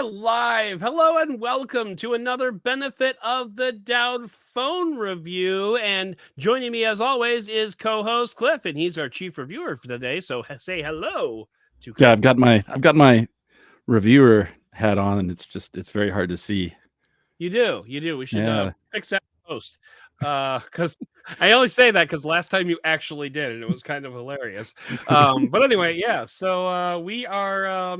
are live. Hello and welcome to another benefit of the Doud phone review. And joining me, as always, is co-host Cliff, and he's our chief reviewer for today. So say hello to Cliff. Yeah, I've got my reviewer hat on, and it's very hard to see. You do. We should Yeah. fix that post. Because I only say that because last time you actually did, and it was kind of hilarious. But anyway, yeah. So we are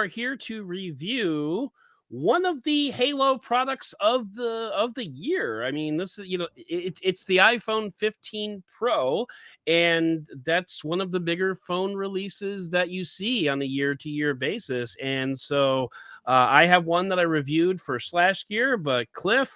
here to review one of the Halo products of the year. I mean, this is it's the iPhone 15 Pro, and that's one of the bigger phone releases that you see on a year-to-year basis. And so I have one that I reviewed for Slash Gear, but Cliff,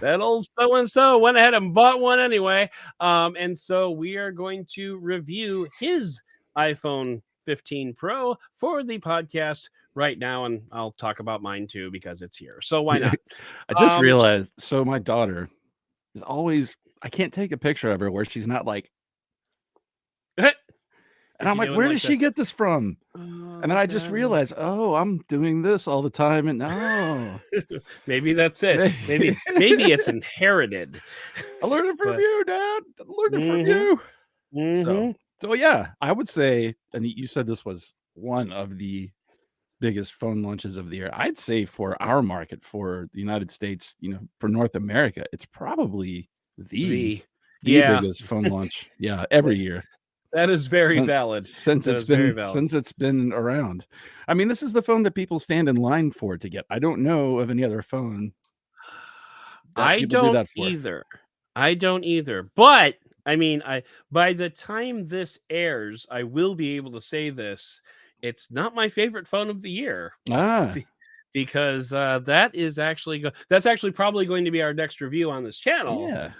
that old so-and-so went ahead and bought one anyway. And so we are going to review his iPhone 15 Pro for the podcast right now. And I'll talk about mine too, because it's here. So why not? I just realized, so my daughter is always, I can't take a picture of her where she's not like, and I'm like, where did she get this from? And then I just realized, oh, I'm doing this all the time. And no, maybe that's it. Maybe it's inherited. I learned it from you, Dad. I learned it from you. So yeah, I would say, and you said this was one of the biggest phone launches of the year. I'd say for our market, for the United States, for North America, it's probably the biggest phone launch. Yeah, every year. That is very valid. Since it's been around. I mean, this is the phone that people stand in line for to get. I don't know of any other phone I don't either. But I mean, by the time this airs, I will be able to say this. It's not my favorite phone of the year. Because that's actually probably going to be our next review on this channel. Yeah.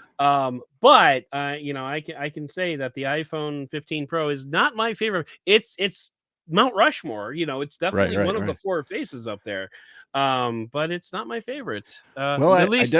But I can say that the iPhone 15 Pro is not my favorite. It's Mount Rushmore. It's definitely one of the four faces up there. But it's not my favorite. Well, at least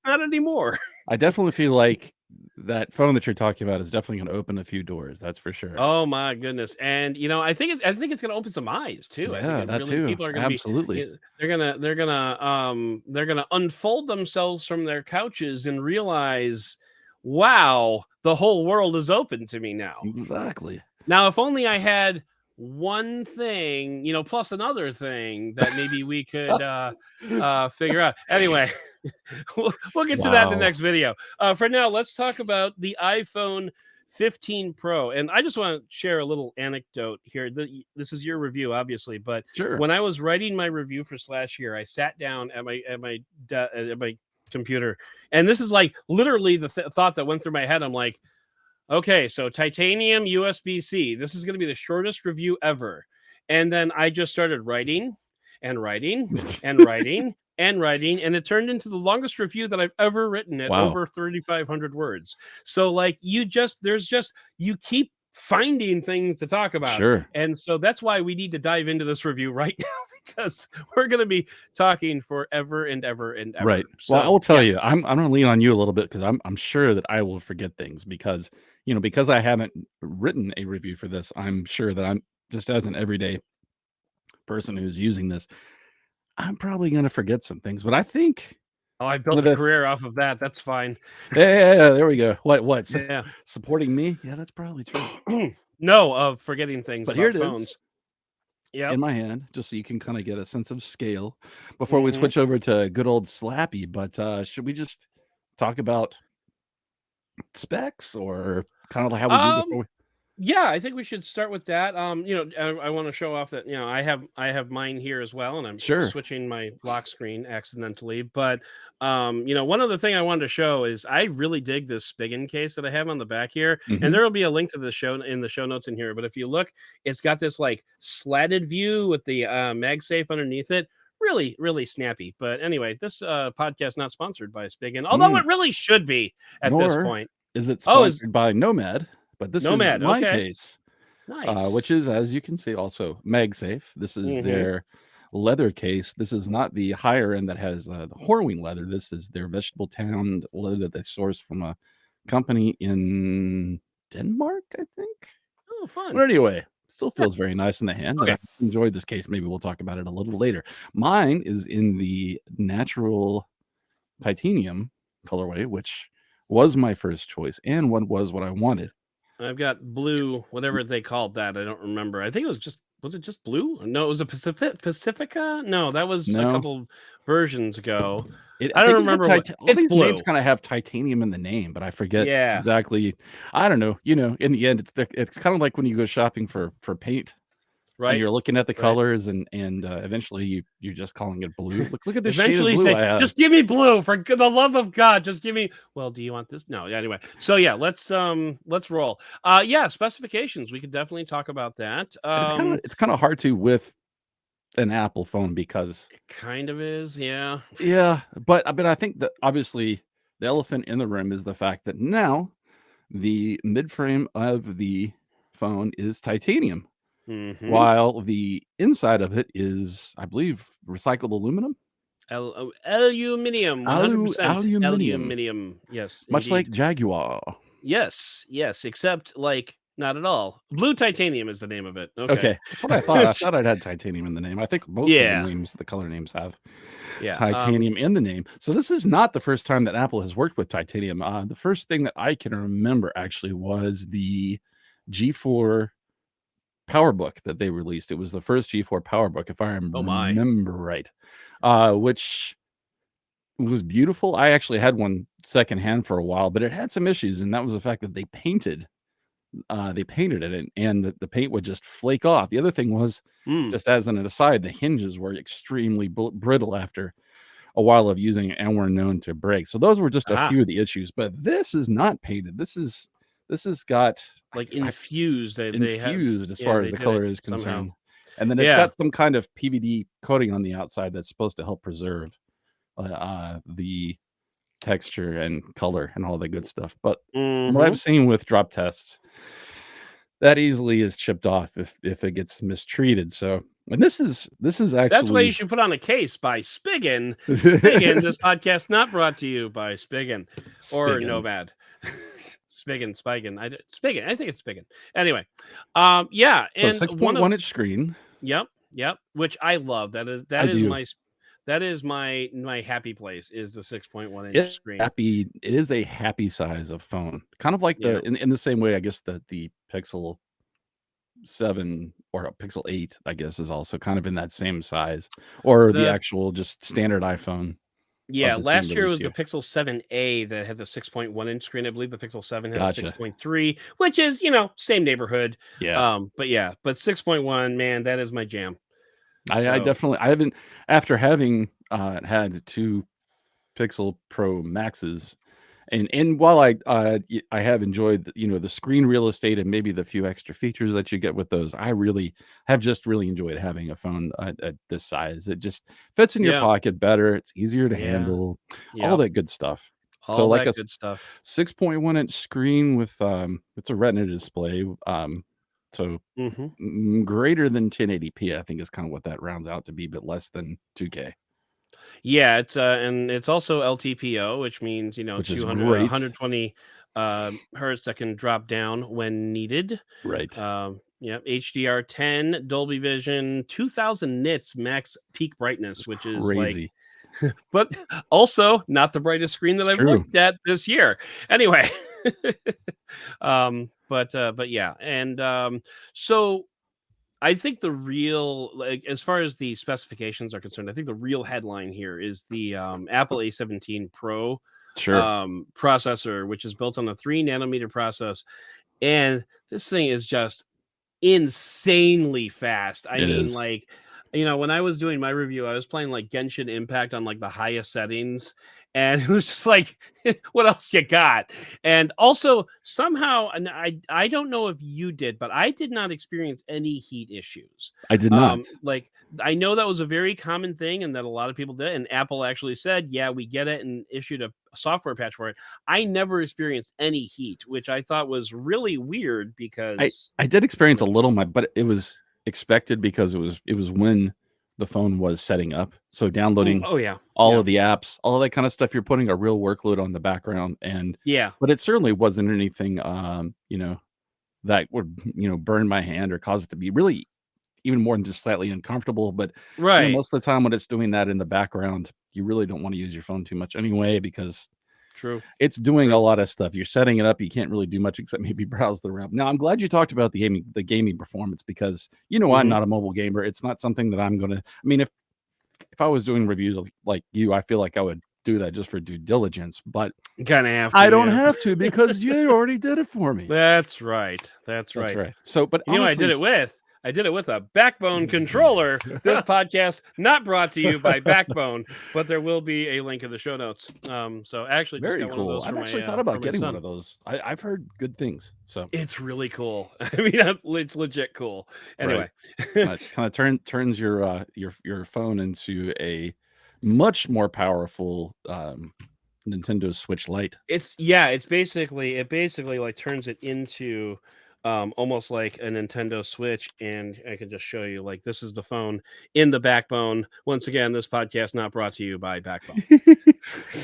not anymore. I definitely feel like that phone that you're talking about is definitely going to open a few doors. That's for sure. Oh my goodness! And I think it's going to open some eyes too. Yeah, I think too. People are going to absolutely. They're gonna unfold themselves from their couches and realize, wow, the whole world is open to me now. Exactly. Now, if only I had one thing, plus another thing that maybe we could figure out. Anyway, we'll get to that in the next video. For now, let's talk about the iPhone 15 Pro. And I just want to share a little anecdote here. This is your review, obviously, but when I was writing my review for Slash Gear, I sat down at my computer, and this is like literally the thought that went through my head. I'm like, okay, so titanium USB-C. This is going to be the shortest review ever. And then I just started writing and writing and writing and writing, and it turned into the longest review that I've ever written at over 3,500 words. So like you keep finding things to talk about. Sure. And so that's why we need to dive into this review right now, because we're going to be talking forever and ever and ever. Right. So, well, I will tell you, I'm going to lean on you a little bit, because I'm sure that I will forget things, because I haven't written a review for this. I'm sure that I'm just, as an everyday person who's using this, I'm probably going to forget some things. But I think I built a career off of that. That's fine. Yeah, there we go. What? Supporting me? Yeah, that's probably true. No, of forgetting things. But about here it phones. is. Yeah, in my hand, just so you can kind of get a sense of scale before we switch over to good old Slappy. But should we just talk about specs, or kind of like how we do before? Yeah, I think we should start with that. I want to show off that I have mine here as well, and I'm switching my lock screen accidentally. But one other thing I wanted to show is I really dig this Spigen case that I have on the back here, and there will be a link to the show in the show notes in here. But if you look, it's got this like slatted view with the MagSafe underneath it. Really, really snappy. But anyway, this podcast not sponsored by Spigen, although it really should be at this point. Is it sponsored by Nomad? But this is my case, which is, as you can see, also MagSafe. This is their leather case. This is not the higher end that has the Horween leather. This is their vegetable tanned leather that they source from a company in Denmark, I think. Oh, fun. But anyway, still feels very nice in the hand, and I Okay. enjoyed this case. Maybe we'll talk about it a little later. Mine is in the natural titanium colorway, which was my first choice and what I wanted. I've got blue, whatever they called that. I don't remember. I think it was it just blue? No, it was a Pacifica? No, that was a No, couple versions ago. I I don't think it had remember what all it's these names blue. kinda have titanium in the name, but I forget Yeah, exactly. I don't know, in the end, it's kinda like when you go shopping for paint and right, you're looking at the right. colors and eventually you're just calling it blue. Look at this shade of Eventually blue say, I have. "Just give me blue for the love of God, just give me." Well, do you want this? No, yeah, anyway. So yeah, let's roll. Yeah, specifications. We could definitely talk about that. And it's kinda hard to with an Apple phone because It kind of is, yeah. yeah, but I think that obviously the elephant in the room is the fact that now the mid frame of the phone is titanium, Mhm. while the inside of it is, I believe, recycled aluminum? Aluminum, 100% Aluminum, aluminum. Yes, much indeed. like Jaguar. Yes, yes, except, like, not at all. Blue titanium is the name of it. Okay. Okay, that's what I thought. I thought it had titanium in the name. I think most of Yeah, the color names have yeah, titanium in the name. So this is not the first time that Apple has worked with titanium. The first thing that I can remember actually was the G4 PowerBook that they released. It was the first G4 PowerBook, if I oh my. remember right, which was beautiful. I actually had one secondhand for a while, but it had some issues, and that was the fact that they painted it, and the paint would just flake off. The other thing was, Mm, just as an aside, the hinges were extremely brittle after a while of using it and were known to break. So those were just a ah, few of the issues, but this is not painted. This has got like, I infused, they have infused as yeah, far as they the did it color is somehow. concerned, and then it's Yeah. got some kind of PVD coating on the outside that's supposed to help preserve, the texture and color and all the good stuff, but from what I've Mhm. seen with drop tests, that easily is chipped off if it gets mistreated, so and this is That's why you actually should put on a case by Spigen. Spigen, this podcast not brought to you by Spigen or Spiggin. Nomad. Spigen, Spigen. Spigen. I think it's Spigen. Anyway, yeah, So and one of 6.1-inch screen. yep, yep, which I love. I do. that is my happy place is the 6.1-inch It screen. happy it is a happy size of phone. Kind of like Yeah. in the same way, I guess, that the Pixel 7 or a Pixel 8, I guess, is also kind of in that same size, or the The actual just standard iPhone Yeah, of the same last year release was the year. Pixel 7a that had the 6.1-inch screen. I believe the Pixel 7 had a Gotcha. 6.3, which is, same neighborhood. Yeah. But yeah, but 6.1, man, that is my jam. I So, definitely I haven't after having, had 2 Pixel Pro Maxes. And while I have enjoyed the screen real estate and maybe the few extra features that you get with those, I really have just really enjoyed having a phone at this size. It just fits in your yeah, pocket better. It's easier to yeah, handle, all yep, that good stuff. So all like a that good stuff. 6.1-inch screen with it's a Retina display. So Mhm. greater than 1080p, I think is kind of what that rounds out to be, but less than 2K, Yeah, and it's also LTPO, which means, which is 200 great. 120 hertz that can drop down when needed. Right. Yeah, HDR10, Dolby Vision, 2000 nits max peak brightness, which is like, Crazy. but also not the brightest screen that It's I've true. looked at this year. Anyway, but yeah, and so I think the real, like, as far as the specifications are concerned, I think the real headline here is the Apple A17 Pro Sure. processor, which is built on a 3 nanometer process, and this thing is just insanely fast. I It mean, is. like, when I was doing my review, I was playing like Genshin Impact on like the highest settings, and it was just like, what else you got? And also somehow, and I don't know if you did, but I did not experience any heat issues. I did not. Like, I know that was a very common thing, and that a lot of people did. And Apple actually said, "Yeah, we get it," and issued a software patch for it. I never experienced any heat, which I thought was really weird I because I did experience a little but it was expected because it was when the phone was setting up. So downloading oh yeah, all yeah, of the apps, all of that kind of stuff, you're putting a real workload on the background, yeah, but it certainly wasn't anything, that would, burn my hand or cause it to be really even more than just slightly uncomfortable. But, Right. most of the time when it's doing that in the background, you really don't want to use your phone too much anyway, because True. it's doing a True. lot of stuff. You're setting it up. You can't really do much except maybe browse the web. Now, I'm glad you talked about the gaming performance, because, I'm not a mobile gamer. It's not something that I'm going to, I mean, if I was doing reviews like you, I feel like I would do that just for due diligence, but You kind of have I to, don't yeah. have to, because you already did it for me. That's right. That's That's right. right. So, but You know, I did honestly, it with a Backbone controller. This podcast not brought to you by Backbone, but there will be a link in the show notes. So I actually just very got one of cool. those I've for actually thought my about getting one son. of those. I've heard good things. So It's really cool. I mean, it's legit cool. right, Anyway, kind of turns your phone into a much more powerful Nintendo Switch Lite. it's basically like turns it into almost like a Nintendo Switch, and I can just show you, like, this is the phone in the Backbone. Once again, this podcast not brought to you by Backbone.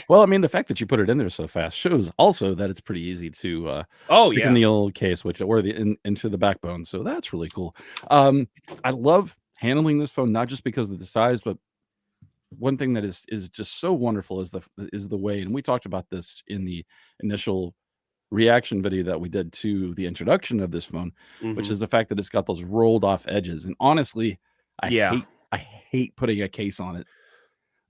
Well, I mean, the fact that you put it in there so fast shows also that it's pretty easy to Oh stick in yeah. the old case, which or into the Backbone. So that's really cool. I love handling this phone, not just because of the size, but one thing that is just so wonderful is the way, and we talked about this in the initial reaction video that we did to the introduction of this phone, which Hmm. is the fact that it's got those rolled off edges. And honestly, Yeah. I hate putting a case on it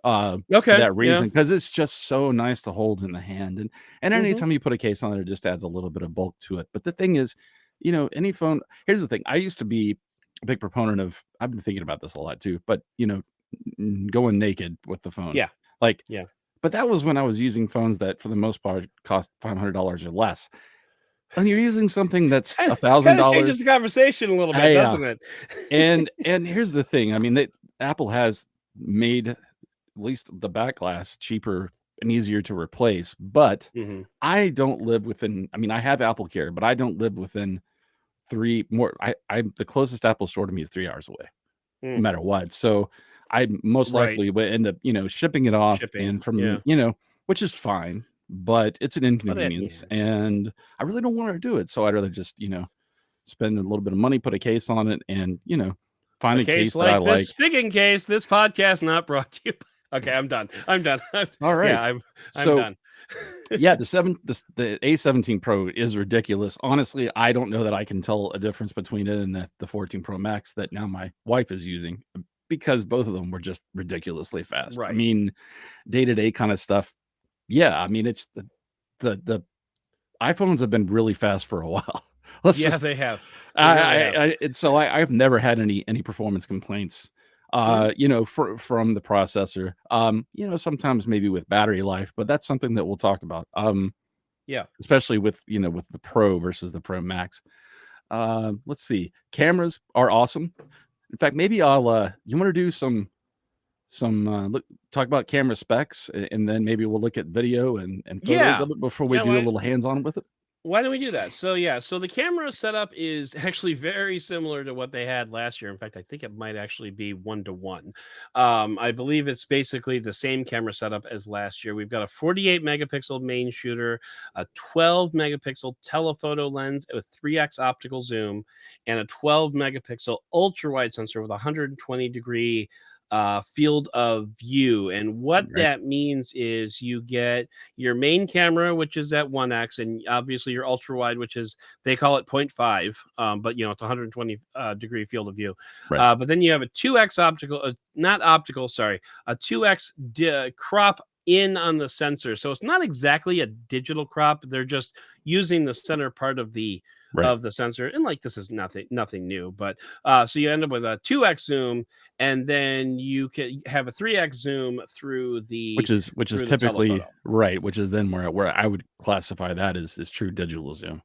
for Okay. that Yeah. reason, because it's just so nice to hold in the hand. And Hmm. anytime you put a case on it just adds a little bit of bulk to it. But the thing is, any phone, here's the thing. I used to be a big proponent of, I've been thinking about this a lot too, but going naked with the phone. Yeah. Like, Yeah. but that was when I was using phones that for the most part cost $500 or less. And you're using something that's Kind of changes the $1,000. conversation a little bit, Yeah. doesn't it? And here's the thing. I mean, Apple has made at least the back glass cheaper and easier to replace, but Hmm. I don't live within, I mean, I have Apple Care, but I don't live within I the closest Apple store to me is 3 hours away, no Mm. matter what. So I most Right. likely would end up, shipping it off, Shipping. and from, Yeah. which is fine, but it's an But yeah. inconvenience, and I really don't want to do it. So I'd rather just, spend a little bit of money, put a case on it, and, find A a case case that I like this like. speaking case, this podcast not brought to you. Okay, I'm done. I'm done. All Yeah, right. I'm So done. yeah, the A17 Pro is ridiculous. Honestly, I don't know that I can tell a difference between it and the 14 Pro Max that now my wife is using, because both of them were just ridiculously fast. I Right. mean, day-to-day kind of stuff. Yeah, I mean, it's the iPhones have been really fast for a while. Let's Yeah, just they have. They really have. I've never had any performance complaints. Mhm. From the processor. Sometimes maybe with battery life, but that's something that we'll talk about. Yeah. Especially with with the Pro versus the Pro Max. Let's see. Cameras are awesome. In fact, maybe I'll you want to do talk about camera specs, and then maybe we'll look at video and photos Yeah. of it before we Yeah, do a little hands-on with it. why don't we do that? So yeah, so the camera setup is actually very similar to what they had last year. In fact, I think it might actually be 1-to-1. I believe it's basically the same camera setup as last year. We've got a 48 megapixel main shooter, a 12 megapixel telephoto lens with 3x optical zoom, and a 12 megapixel ultra wide sensor with 120-degree field of view. And what Right. that means is you get your main camera, which is at 1x, and obviously your ultra wide, which is, they call it 0.5, but it's 120 degree field of view. Right. But then you have a 2x optical, not optical, sorry, a 2x crop in on the sensor. So it's not exactly a digital crop. They're just using the center part of the Right. sensor. And like, this is nothing new, but so you end up with a 2x zoom, and then you can have a 3x zoom through the Which is through the typically telephoto. right, which is then where I would classify that as true digital zoom.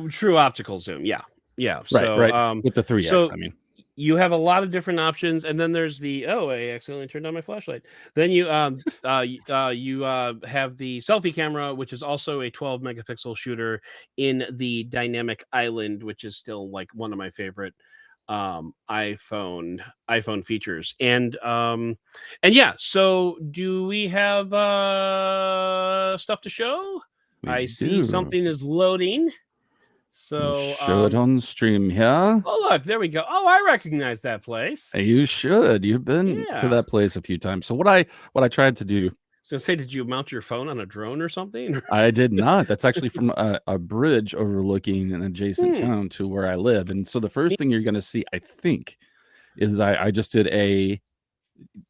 True optical zoom. Yeah. Yeah. Right, So right. With the 3x, so I mean. you have a lot of different options, and then there's the, oh, I accidentally turned on my flashlight. Then you have the selfie camera, which is also a 12 megapixel shooter in the dynamic island, which is still like one of my favorite iPhone features. And yeah, so do we have stuff to show? We I see do. something is loading. You So, should on stream, yeah. oh look, there we go. Oh, I recognize that place. You should. You've been to Yeah. that place a few times. So what I tried to do, So say, did you mount your phone on a drone or something? I did not. That's actually from a bridge overlooking an adjacent Hmm. town to where I live. And so the first thing you're going to see, I think, is I just did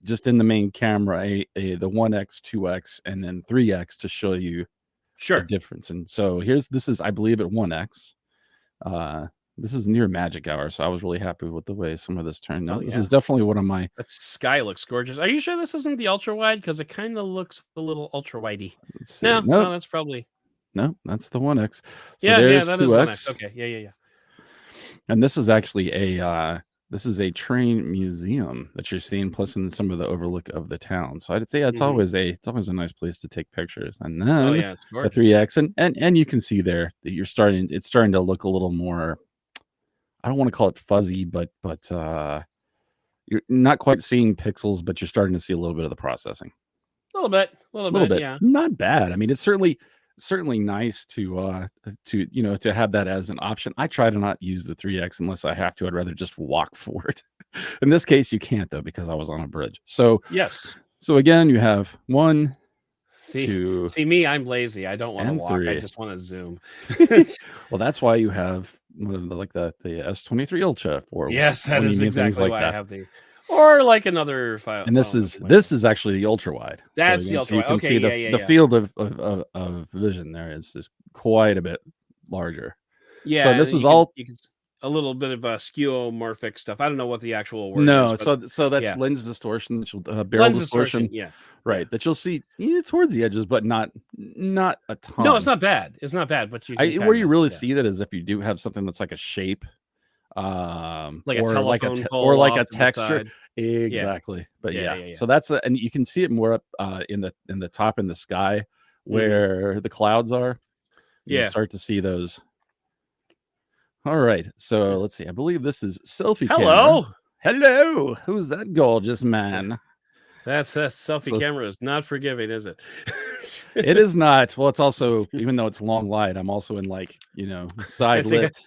just in the main camera the 1x, 2x, and then 3x to show you the Sure. difference. And so this is I believe at 1x. Uh, this is near magic hour, so I was really happy with the way some of this turned Oh out. This yeah. is definitely one of my. That sky looks gorgeous. Are you sure this isn't the ultra wide? Because it kind of looks a little ultra widey. Let's see. No, Nope, no, that's probably. nope, that's the 1x. So Yeah, yeah, there's that is 1x. 2x, Okay, yeah, yeah, yeah. and this is actually this is a train museum that you're seeing, plus in some of the overlook of the town. So I'd say Hmm. it's always a nice place to take pictures. And Oh then yeah, it's the gorgeous. 3x, and you can see there that it's starting to look a little more. I don't want to call it fuzzy, but you're not quite seeing pixels, but you're starting to see a little bit of the processing. A little A little bit, bit. yeah. Not bad. I mean, it's certainly nice to have that as an option. I try to not use the 3x unless I have to. I'd rather just walk for it. In this case, you can't though because I was on a bridge. Yes. So again, you have 1, See, 2, see me, I'm lazy. I don't want to and walk. I 3. just want to zoom. Well, that's why you have one of the S23 Ultra for Yes, that when you is need things exactly like why I that. have the, or like another And phone that we might this have. is actually the ultra wide. So That's the again, so ultra you wide. can Okay, see yeah, yeah, the yeah. field of vision there is quite a bit larger. So Yeah, this is you all. can a little bit of a skeuomorphic stuff. I don't know what the actual word is, No, but so that's yeah, lens distortion, barrel lens distortion. distortion, Yeah, yeah. right? That you'll see towards the edges, but not a No, it's ton. not bad. It's not bad, but you can Where kind you of, really yeah, see that is if you do have something that's like a shape, like a or like telephone or pole like a off to the texture. side. Yeah, Exactly. But yeah, yeah, yeah, yeah. so and you can see it more up in the top in the sky Hmm. where the clouds are. You'll Yeah. start to see those. All right. So let's see. I believe this is selfie camera. Hello. Hello. Who's that gorgeous man? That's a selfie So camera is not forgiving, is it? it is not. Well, it's also, even though it's long light, I'm also in I side think lit.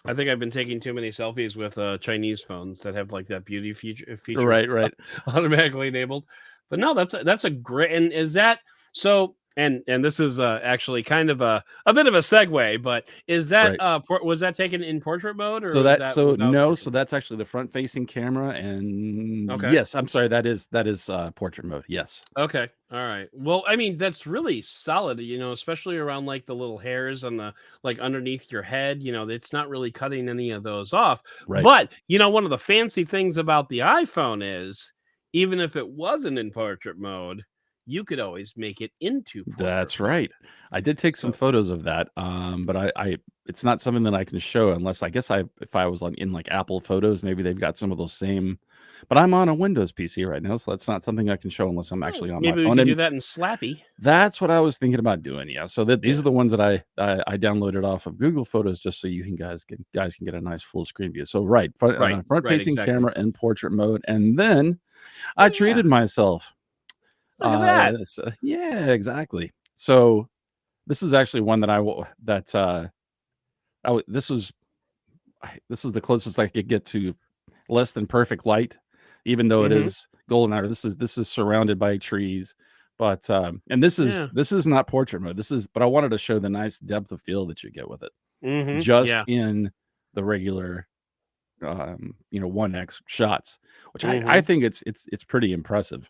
I think I've been taking too many selfies with Chinese phones that have like that beauty feature Right, right, automatically enabled. But no, that's a great. And is that so? And this is actually kind of a bit of a segue, but is that right. was that taken in portrait mode or So was that without no, portrait so mode? that's actually the front facing camera, and Okay. yes, I'm sorry, that is portrait mode. Yes. Okay. All right. Well, I mean, that's really solid, especially around like the little hairs on the like underneath your head, it's not really cutting any of those off. Right. But, one of the fancy things about the iPhone is even if it wasn't in portrait mode, you could always make it into portrait That's mode. right. I did take some So, photos of that, but I it's not something that I can show unless I guess if I was in like Apple Photos, maybe they've got some of those same. But I'm on a Windows PC right now, so that's not something I can show unless I'm oh, actually on my maybe we phone. could do And that in Slappy. that's what I was thinking about doing. Yeah. So these Yeah. are the ones that I downloaded off of Google Photos just so you can guys can get a nice full screen view. So right, Right. front Right. facing Exactly. camera in portrait mode, and then Oh, I yeah. treated myself. Look at that. Yeah, exactly. So this is actually one that this was the closest I could get to less than perfect light, even though it Hmm. is golden hour. This is surrounded by trees, but and Yeah. this is not portrait mode. But I wanted to show the nice depth of field that you get with it, just Yeah. in the regular 1x shots, which I Hmm. think it's pretty impressive.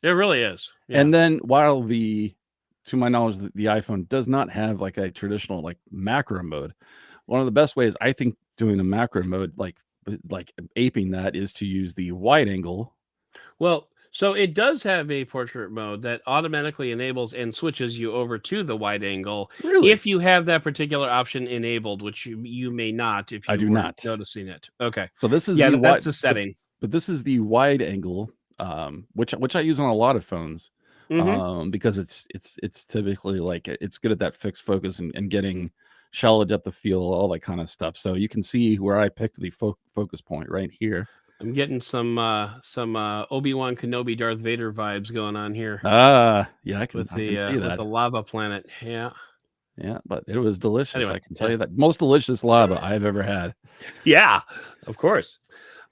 It really is. Yeah. And then while to my knowledge, the iPhone does not have like a traditional like macro mode. One of the best ways I think doing a macro mode, like aping that, is to use the wide angle. Well, so it does have a portrait mode that automatically enables and switches you over to the wide angle Really, if you have that particular option enabled, which you may not if I you do weren't not. noticing it. Okay. So this is Yeah, the that's wide, the setting. but this is the wide angle, which I use on a lot of phones, Mhm. because it's typically like it's good at that fixed focus and getting shallow depth of field, all that kind of stuff. So you can see where I picked the focus point right here. I'm getting some Obi-Wan Kenobi Darth Vader vibes going on here Ah, yeah, I can with the see with that. the lava planet. Yeah. Yeah, but it was delicious. Anyway, I can tell you that. Most delicious lava I've ever had. Yeah, of course.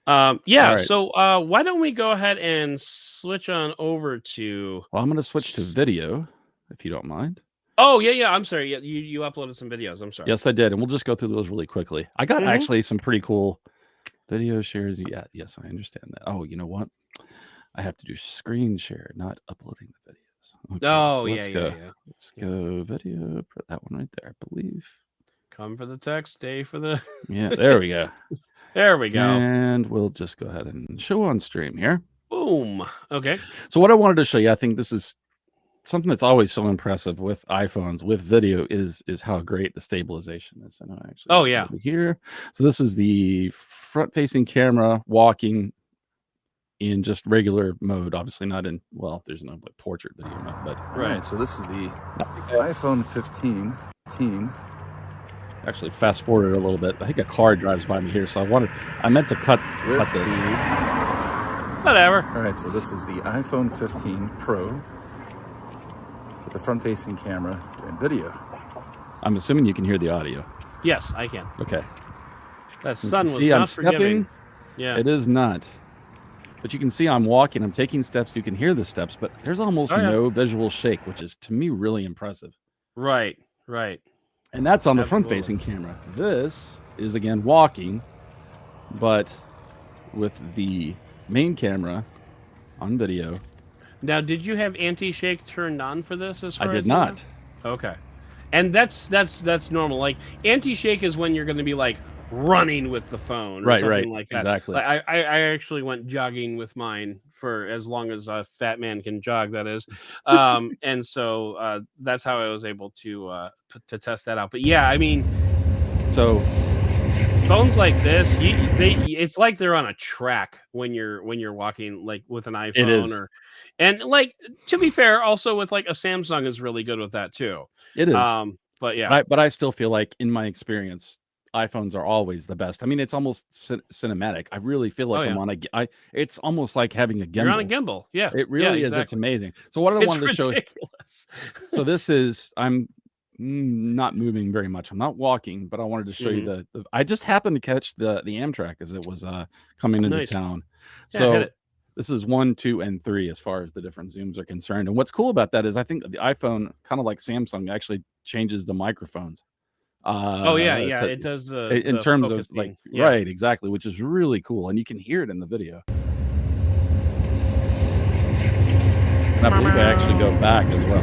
All Yeah. right. So why don't we go ahead and switch on over to? Well, I'm going to switch to video, if you don't mind. Oh yeah. I'm sorry. Yeah, you uploaded some videos. I'm sorry. Yes, I did, and we'll just go through those really quickly. I got actually some pretty cool video shares. Yeah, yes, I understand that. Oh, you know what? I have to do screen share, not uploading the videos. Okay, Oh so let's go. yeah. Let's go video. Put that one right there, I believe. Come for the text, stay for the. Yeah, there we go. There we go. And we'll just go ahead and show on stream here. Boom. Okay. So what I wanted to show you, I think this is something that's always so impressive with iPhones with video is how great the stabilization is. And I actually Oh yeah. over here. So this is the front-facing camera walking in just regular mode, obviously not in, well, there's no like portrait video mode, but right. So this is the iPhone 15. Actually, fast forward a little bit. I think a car drives by me here, so I meant to cut this. Whatever. All right, so this is the iPhone 15 Pro with the front-facing camera doing video. I'm assuming you can hear the audio. Yes, I can. Okay. That sun was I'm not stepping. forgiving. Yeah. It is not. But you can see I'm walking. I'm taking steps. You can hear the steps, but there's almost no visual shake, which is to me really impressive. Right. And that's on the front-facing camera. This is again walking, but with the main camera on video. Now, did you have anti-shake turned on for this? As far I did as not. Okay, and that's normal. Like anti-shake is when you're going to be like running with the phone, or something like that. Exactly. Like, I actually went jogging with mine for as long as a fat man can jog. That is, and so that's how I was able to test that out. But yeah, I mean, so phones like this, it's like they're on a track when you're walking, like with an iPhone. It is. And like, to be fair, also with like a Samsung is really good with that too. It is. But yeah, but I still feel like in my experience, iPhones are always the best. I mean, it's almost cinematic. I really feel like I'm on it's almost like having a gimbal. You're on a gimbal. Yeah, it really is. It's amazing. So what I wanted to show you. So this is, I'm not moving very much. I'm not walking, but I wanted to show you I just happened to catch the Amtrak as it was coming into town. So this is 1, 2, and 3 as far as the different zooms are concerned. And what's cool about that is I think the iPhone, kind of like Samsung, actually changes the microphones. It does in terms of like yeah. Right, exactly, which is really cool, and you can hear it in the video. And I believe I actually go back as well.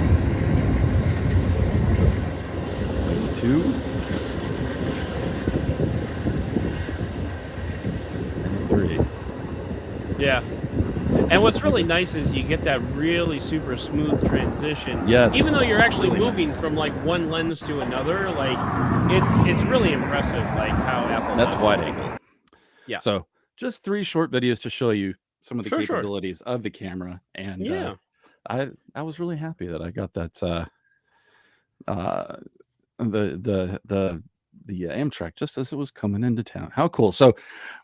There's 2 and 3. Yeah. And what's really nice is you get that really super smooth transition. Yes. Even though you're actually moving from like one lens to another, like it's really impressive, like how Apple. That's wide angle. Yeah. So just 3 short videos to show you some of the capabilities of the camera, and I was really happy that I got that the Amtrak just as it was coming into town. How cool. So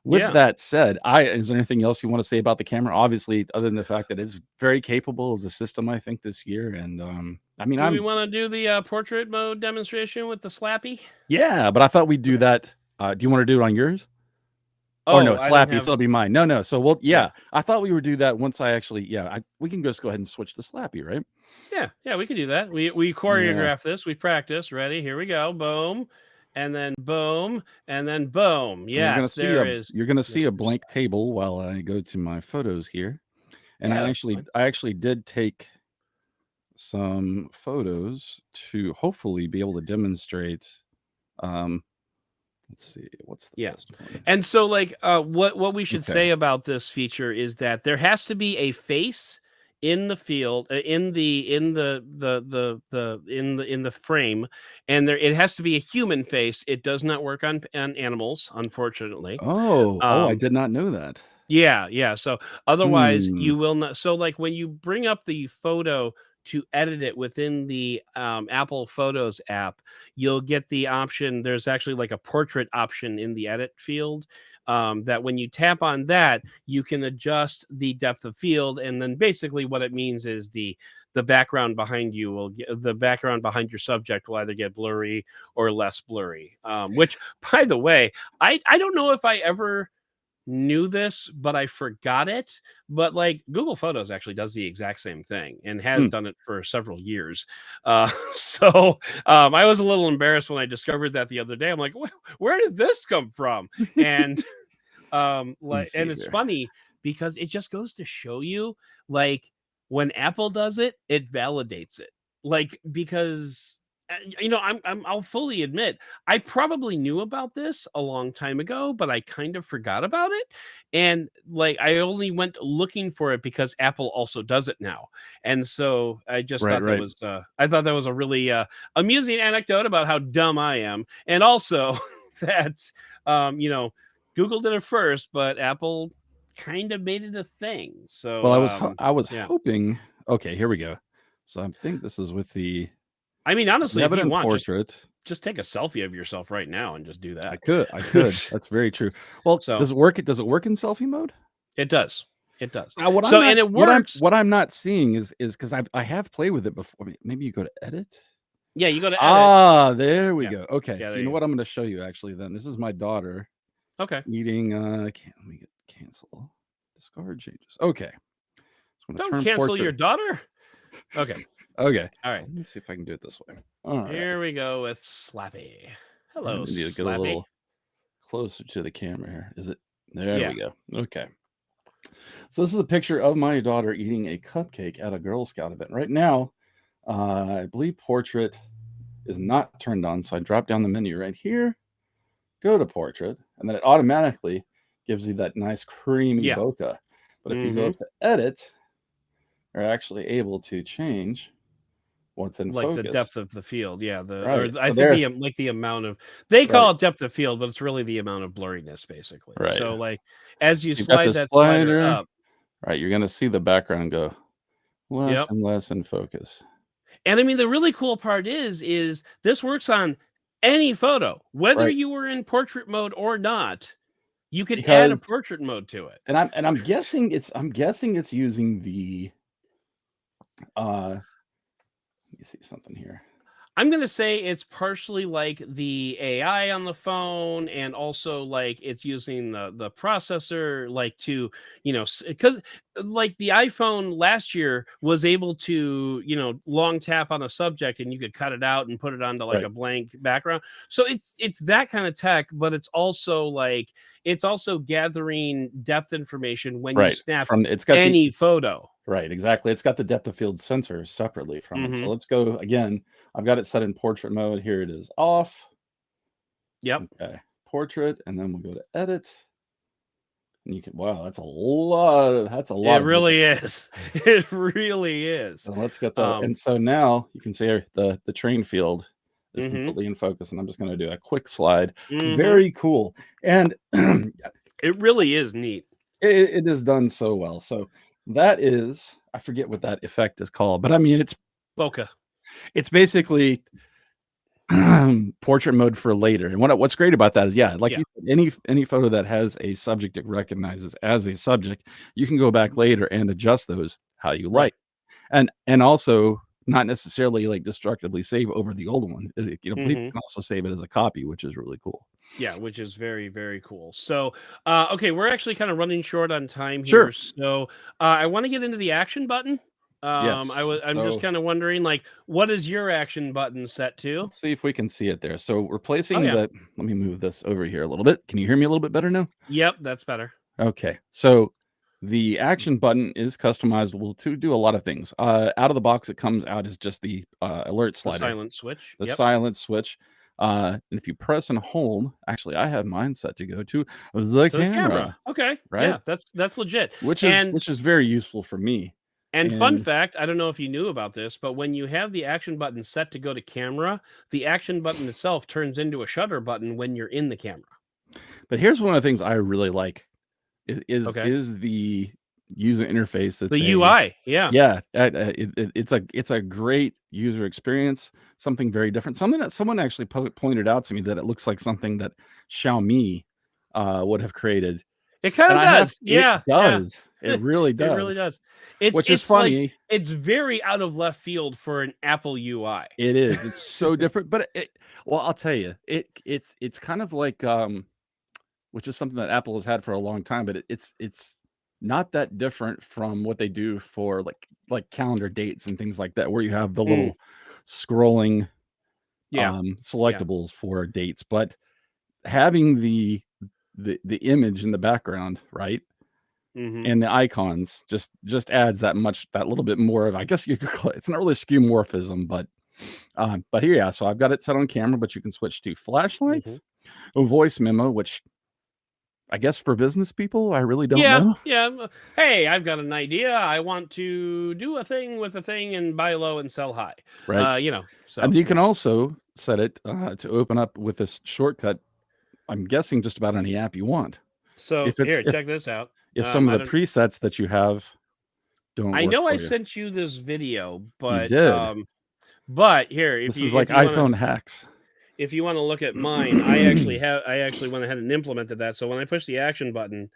with that said, is there anything else you want to say about the camera? Obviously, other than the fact that it's very capable as a system, I think, this year. And I mean, do we want to do the portrait mode demonstration with the Slappy? Yeah, but I thought we'd do that. Do you want to do it on yours? Oh no, Slappy, so it'll be mine. No. So we'll I thought we would do that once I actually we can just go ahead and switch to Slappy, right? Yeah, we can do that. We choreograph this, we practice. Ready? Here we go. Boom. And then boom, and then boom. Yes, you're gonna see a blank table while I go to my photos here. And I actually did take some photos to hopefully be able to demonstrate. Let's see, what's the best one? And so like what we should say about this feature is that there has to be a face in the field, in the frame, and it has to be a human face. It does not work on animals, unfortunately. I did not know that. Yeah. So otherwise you will not. So like when you bring up the photo to edit it within the Apple Photos app, you'll get the option. There's actually like a portrait option in the edit field that when you tap on that, you can adjust the depth of field. And then basically what it means is the the background behind you will get the background behind your subject will either get blurry or less blurry. Which, by the way, I don't know if I ever knew this, but I forgot it. But like Google Photos actually does the exact same thing and has done it for several years. So I was a little embarrassed when I discovered that the other day. I'm like, where did this come from? And it's funny because it just goes to show you, like, when Apple does it, it validates it. Like, because I'll fully admit I probably knew about this a long time ago, but I kind of forgot about it. And like I only went looking for it because Apple also does it now. And so I just thought that was I thought that was a really amusing anecdote about how dumb I am. And also that Google did it first, but Apple kind of made it a thing. So well, I was hoping. Okay, here we go. So I think this is with the. I mean, honestly, if you want, portrait. Just take a selfie of yourself right now and just do that. I could. That's very true. Well, does it work? Does it work in selfie mode? It does. It does. Now, and it works. What I'm not seeing is because I have played with it before. Maybe you go to edit. Yeah, you go to edit. There we go. Okay, so you know what I'm going to show you actually. Then this is my daughter. Okay. Eating. Let me cancel. Discard changes. Okay. So don't cancel your daughter. Okay. Okay. All right. So let me see if I can do it this way. All right. Here we go with Slappy. Hello, Slappy. Need to get a little closer to the camera here. Is it? There we go. Okay. So this is a picture of my daughter eating a cupcake at a Girl Scout event. Right now, I believe portrait is not turned on. So I drop down the menu right here, go to portrait, and then it automatically gives you that nice creamy bokeh. But if you go up to edit, you're actually able to change what's in focus. Like the depth of the field. Yeah. I think the amount of, they call it depth of field, but it's really the amount of blurriness basically. Right. So like as you slide that slider up, right, you're going to see the background go less and less in focus. And I mean, the really cool part is this works on any photo, whether you were in portrait mode or not. You can add a portrait mode to it. And I'm guessing it's using the let me see something here. I'm going to say it's partially like the AI on the phone, and also like it's using the processor, like to, because like the iPhone last year was able to, long tap on a subject and you could cut it out and put it onto like a blank background. So it's that kind of tech, but it's also gathering depth information when you snap any photo. Right, exactly. It's got the depth of field sensor separately from it. So let's go again. I've got it set in portrait mode. Here it is off. Yep. Okay. Portrait, and then we'll go to edit. And you can, wow, that's a lot. That's a lot. It really is. It really is. So let's get the, and so now you can see the train field is completely in focus. And I'm just going to do a quick slide. Very cool. And it really is neat. It is done so well. So that is, I forget what that effect is called, but I mean, it's bokeh. It's basically portrait mode for later. And what's great about that is, you said, any photo that has a subject it recognizes as a subject, you can go back later and adjust those how you like. And also not necessarily like destructively save over the old one. People can also save it as a copy, which is really cool. Yeah, which is very, very cool. So, okay, we're actually kind of running short on time here. So, I want to get into the action button. I'm just kind of wondering, like, what is your action button set to? Let's see if we can see it there. So we're placing let me move this over here a little bit. Can you hear me a little bit better now? Yep, that's better. Okay. So the action button is customizable to do a lot of things. Out of the box, it comes out as just the alert slider. The silent switch. The silent switch. And if you press and hold, actually, I have mine set to go to the camera. Okay. Right. Yeah, that's legit. Which is very useful for me. And fun fact, I don't know if you knew about this, but when you have the action button set to go to camera, the action button itself turns into a shutter button when you're in the camera. But here's one of the things I really like is the user interface. The UI, it's a great user experience. Something very different. Something that someone actually pointed out to me that it looks like something that Xiaomi would have created. It kind And of I have does. it Yeah. does. It really It really does. does. Which is It's like funny. it's very out of left field for an Apple UI. It is. It's so different, but well, I'll tell you, it's kind of like which is something that Apple has had for a long time, but it's not that different from what they do for like calendar dates and things like that, where you have the little scrolling Yeah. selectables for dates, but having the image in the background, right? And the icons just adds that little bit more of, I guess you could call it, it's not really skeuomorphism, but here, yeah, so I've got it set on camera, but you can switch to flashlight, a voice memo, which I guess for business people, I really don't know. Yeah. Hey, I've got an idea. I want to do a thing with a thing and buy low and sell high. Right. So And you can also set it to open up with this shortcut. I'm guessing just about any app you want. So here, check this out. If some of the presets that you have don't work I know for I you. sent you this video, You but did. but here, This is like iPhone hacks. If you want to look at mine, I actually went ahead and implemented that. So when I push the action button,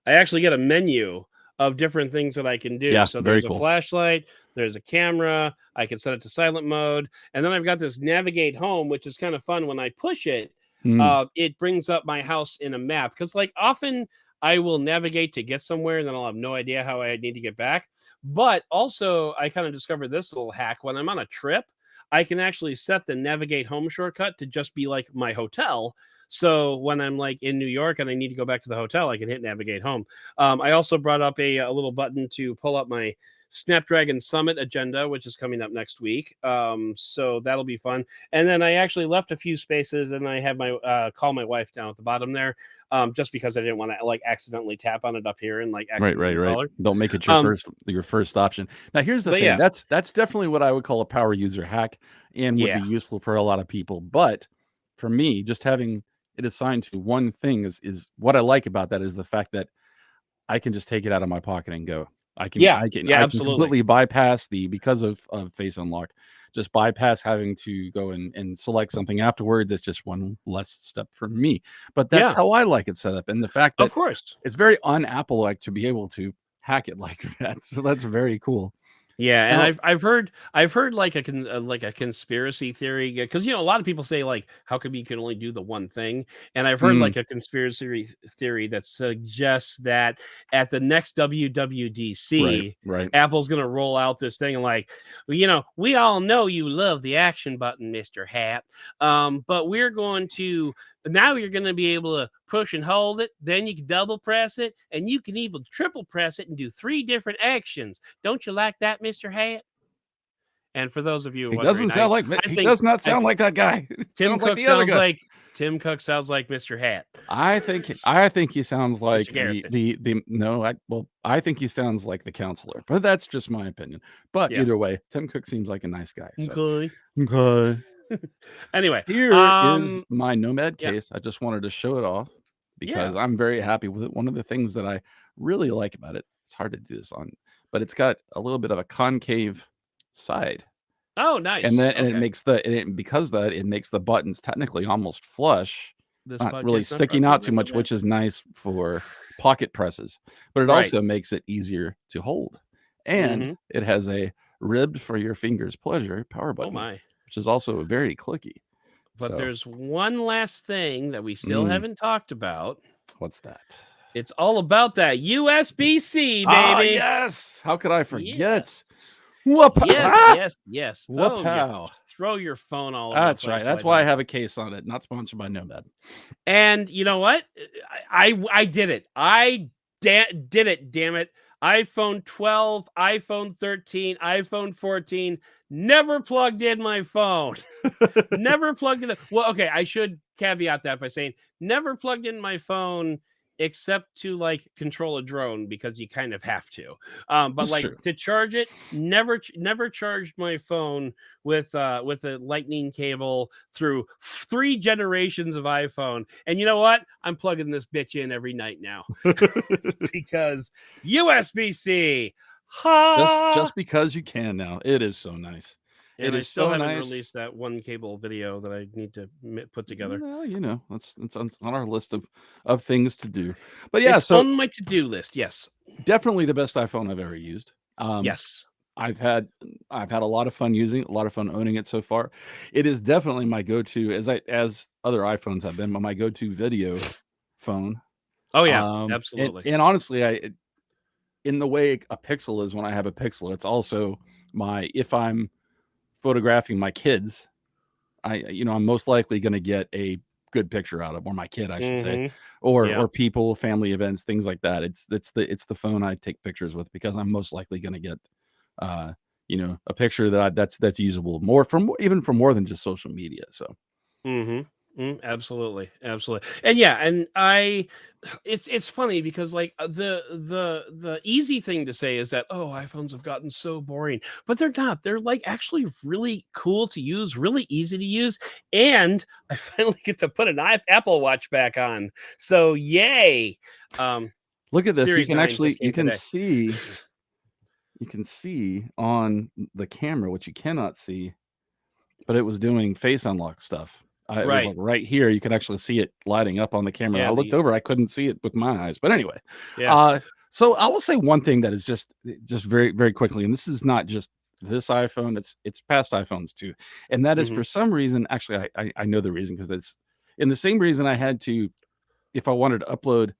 I actually get a menu of different things that I can do. Yeah, so very there's cool. a flashlight, there's a camera, I can set it to silent mode, and then I've got this navigate home, which is kind of fun. When I push it, it brings up my house in a map, because like often I will navigate to get somewhere and then I'll have no idea how I need to get back. But also I kind of discovered this little hack. When I'm on a trip, I can actually set the navigate home shortcut to just be like my hotel. So when I'm like in New York and I need to go back to the hotel, I can hit navigate home. I also brought up a little button to pull up my Snapdragon Summit agenda, which is coming up next week. So that'll be fun. And then I actually left a few spaces, and I have my call my wife down at the bottom there, just because I didn't want to like accidentally tap on it up here and like accidentally call her. Don't make it your first option. Now here's the thing. Yeah. That's definitely what I would call a power user hack, and would be useful for a lot of people. But for me, just having it assigned to one thing is what I like about that, is the fact that I can just take it out of my pocket and go. I can absolutely completely bypass because of face unlock, just bypass having to go and select something afterwards. It's just one less step for me. But that's how I like it set up. And the fact that, of course, it's very un-Apple-like to be able to hack it like that. So that's very cool. Yeah, and I've heard like a conspiracy theory, because a lot of people say like, how come you can only do the one thing? And I've heard like a conspiracy theory that suggests that at the next WWDC, Apple's gonna roll out this thing and like, we all know you love the action button, Mr. Hat, but we're going to. Now you're going to be able to push and hold it. Then you can double press it, and you can even triple press it and do 3 different actions. Don't you like that, Mr. Hat? And for those of you, he doesn't sound like. He does not sound like that guy. Tim Cook sounds like Tim Cook sounds like Mr. Hat. I think he sounds like I think he sounds like the counselor, but that's just my opinion. But either way, Tim Cook seems like a nice guy. So. Okay. Anyway, here is my Nomad case. I just wanted to show it off because I'm very happy with it. One of the things that I really like about it, it's hard to do this on, but it's got a little bit of a concave side. Oh, nice. And then it makes it makes the buttons technically almost flush, not really sticking out too much, which is nice for pocket presses. But it also makes it easier to hold. And it has a ribbed for your fingers pleasure power button. Oh my. Which is also very clicky. But there's one last thing that we still haven't talked about. What's that? It's all about that USB-C, baby. Ah, yes. How could I forget? Yes. Yes. Wow. Throw your phone all over. That's right. That's why I have a case on it. Not sponsored by Nomad. And you know what? I did it. I did it. Damn it. iPhone 12, iPhone 13, iPhone 14. Never plugged in my phone. Never plugged in. Well, okay, I should caveat that by saying never plugged in my phone except to like control a drone, because you kind of have to. But that's like true. To charge it, never charged my phone with a lightning cable through 3 generations of iPhone. And you know what? I'm plugging this bitch in every night now because USB-C. Just because you can now. It is so nice. And I is still so haven't nice. released that one cable video that I need to put together. Well, it's on our list of things to do. But yeah, It's so on my to-do list. Yes. definitely the best iPhone I've ever used. Yes. I've had a lot of fun using it, a lot of fun owning it so far. It is definitely my go-to, as other iPhones have been, my go-to video phone. Oh yeah, And absolutely. honestly, in the way a Pixel is when I have a Pixel, it's also if I'm photographing my kids, I'm most likely going to get a good picture out of, or my kid, I should say, Mhm. or Yeah. people, family events, things like that. It's the phone I take pictures with because I'm most likely going to get, a picture that's usable even for more than just social media. So Mhm. Absolutely, absolutely. And yeah, and it's funny because like the easy thing to say is that, oh, iPhones have gotten so boring, but they're not. They're like actually really cool to use, really easy to use, and I finally get to put an Apple Watch back on. So yay! look at this. Series 9 just You came today. can see on the camera what you cannot see, but it was doing face unlock stuff. It was Right. like right here. You could actually see it lighting up on the camera. I Yeah. looked over. I couldn't see it with my eyes. But anyway, Yeah. so I will say one thing that is just very, very quickly, and this is not just this iPhone. It's past iPhones too, and that is Mhm. for some reason. Actually, I know the reason because it's in the same reason I had to, if I wanted to upload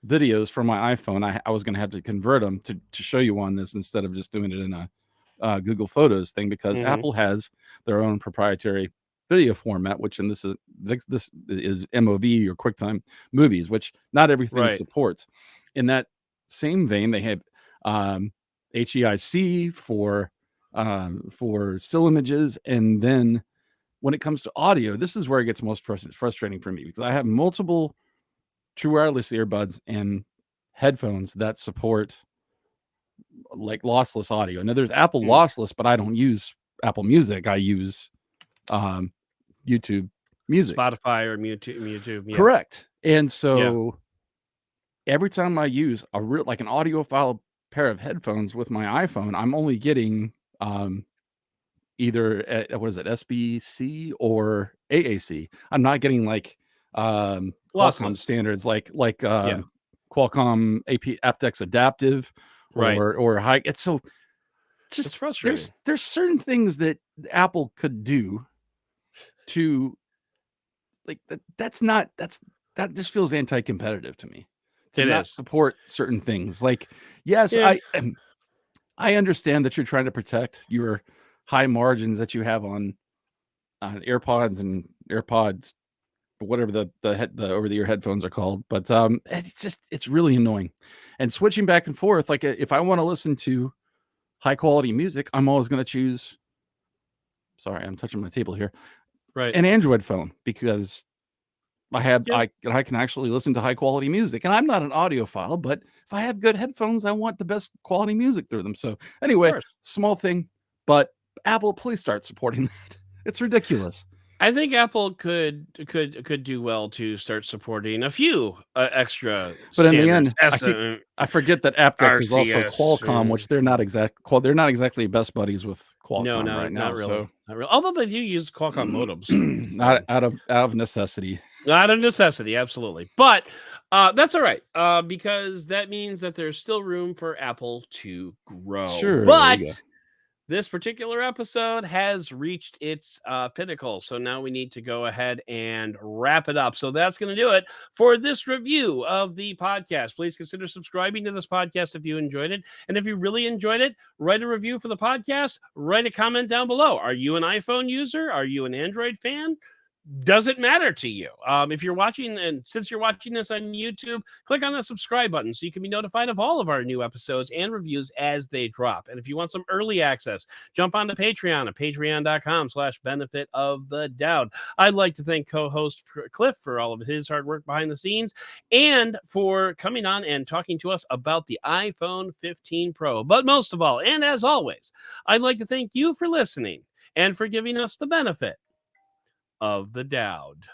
videos from my iPhone, I was going to have to convert them to show you on this instead of just doing it in a Google Photos thing, because Mhm. Apple has their own proprietary video format, which this is MOV, or QuickTime Movies, which not everything Right. supports. In that same vein, they have HEIC for still images, and then when it comes to audio, this is where it gets most frustrating for me, because I have multiple true wireless earbuds and headphones that support like lossless audio. Now there's Apple Mm. lossless, but I don't use Apple Music. I use um, YouTube Music. Spotify or YouTube. Yeah. Correct. And Yeah. so every time I use like an audiophile pair of headphones with my iPhone, I'm only getting either what is it, SBC or AAC. I'm not getting like Qualcomm Lossless. standards, like Yeah. Qualcomm aptX adaptive Right. or high. It's so It's just frustrating. there's certain things that Apple could do to like that just feels anti-competitive to me, to It not is. support certain things. Like, yes, Yeah. I understand that you're trying to protect your high margins that you have on AirPods and AirPods, whatever the over the ear headphones are called. But it's really annoying. And switching back and forth, like if I want to listen to high quality music, I'm always going to choose. Sorry, I'm touching my table here. Right. An Android phone, because Yeah. I can actually listen to high quality music, and I'm not an audiophile, but if I have good headphones, I want the best quality music through them. So Of anyway, course. small thing, but Apple, please start supporting that. It's ridiculous. I think Apple could do well to start supporting a few extra But in the standards. end, I forget that aptX is also RCS. Qualcomm, which they're not exactly best buddies with No, Qualcomm right no, now. not really. So Not really. Although they do use Qualcomm modems. not out of necessity. Out of necessity, absolutely. But that's all right, because that means that there's still room for Apple to grow. Sure, there you But go. this particular episode has reached its pinnacle. So now we need to go ahead and wrap it up. So that's going to do it for this review of the podcast. Please consider subscribing to this podcast if you enjoyed it. And if you really enjoyed it, write a review for the podcast. Write a comment down below. Are you an iPhone user? Are you an Android fan? Does it matter to you? If you're watching, and since you're watching this on YouTube, click on that subscribe button so you can be notified of all of our new episodes and reviews as they drop. And if you want some early access, jump onto Patreon at patreon.com/benefit of the Doud. I'd like to thank co-host Cliff for all of his hard work behind the scenes and for coming on and talking to us about the iPhone 15 Pro. But most of all, and as always, I'd like to thank you for listening and for giving us the benefit of the Doud.